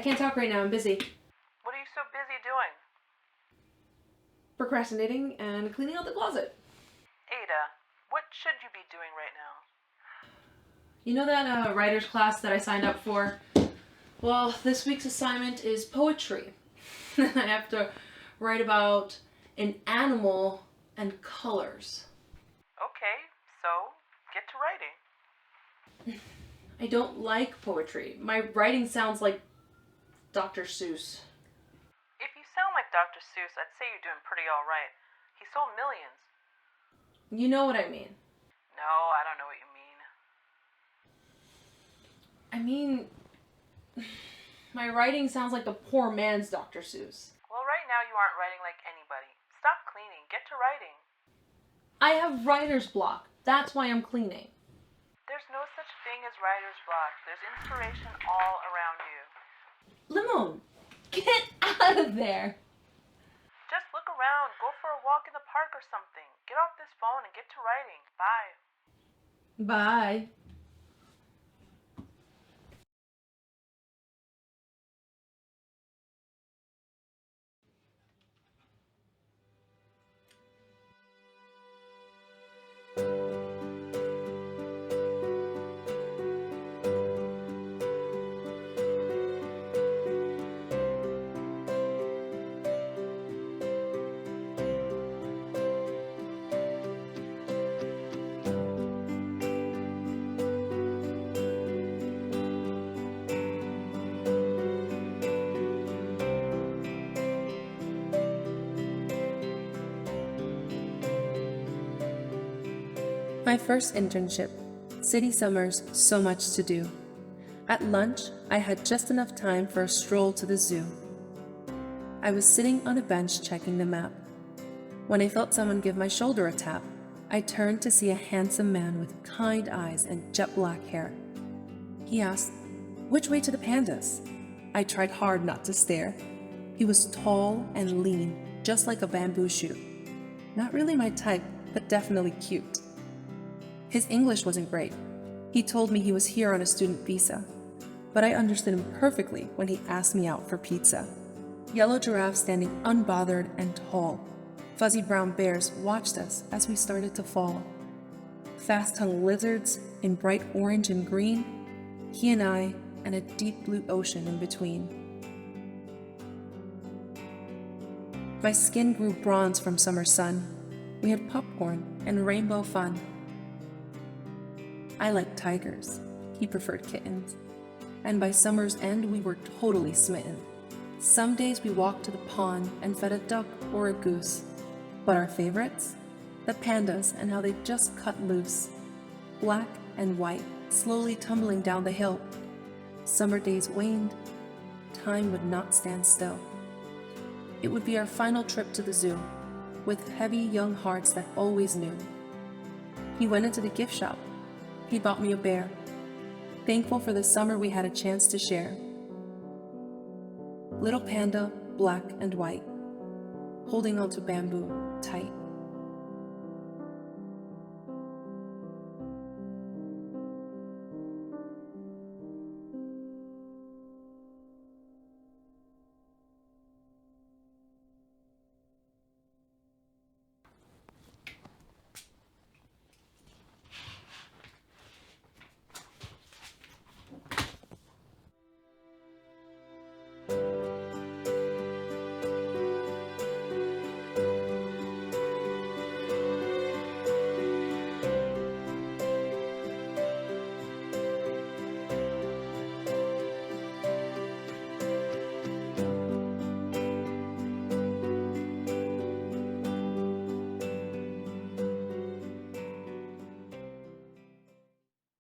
I can't talk right now, I'm busy. What are you so busy doing? Procrastinating and cleaning out the closet. Ada, what should you be doing right now? You know that writer's class that I signed up for? Well, this week's assignment is poetry. I have to write about an animal and colors. Okay, so get to writing. I don't like poetry. My writing sounds like Dr. Seuss. If you sound like Dr. Seuss, I'd say you're doing pretty all right. He sold millions. You know what I mean. No, I don't know what you mean. My writing sounds like the poor man's Dr. Seuss. Well, right now you aren't writing like anybody. Stop cleaning. Get to writing. I have writer's block. That's why I'm cleaning. There's no such thing as writer's block. There's inspiration all around you. Limon, get out of there. Just look around. Go for a walk in the park or something. Get off this phone and get to writing. Bye. Bye. My first internship. City summers, so much to do. At lunch, I had just enough time for a stroll to the zoo. I was sitting on a bench checking the map. When I felt someone give my shoulder a tap, I turned to see a handsome man with kind eyes and jet black hair. He asked, "Which way to the pandas?" I tried hard not to stare. He was tall and lean, just like a bamboo shoot. Not really my type, but definitely cute. His English wasn't great. He told me he was here on a student visa, but I understood him perfectly when he asked me out for pizza. Yellow giraffes standing unbothered and tall. Fuzzy brown bears watched us as we started to fall. Fast-tongued lizards in bright orange and green. He and I, and a deep blue ocean in between. My skin grew bronze from summer sun. We had popcorn and rainbow fun. I liked tigers. He preferred kittens. And by summer's end, we were totally smitten. Some days we walked to the pond and fed a duck or a goose. But our favorites? The pandas and how they just cut loose. Black and white, slowly tumbling down the hill. Summer days waned. Time would not stand still. It would be our final trip to the zoo, with heavy young hearts that always knew. He went into the gift shop. He bought me a bear, thankful for the summer we had a chance to share. Little panda, black and white, holding onto bamboo tight.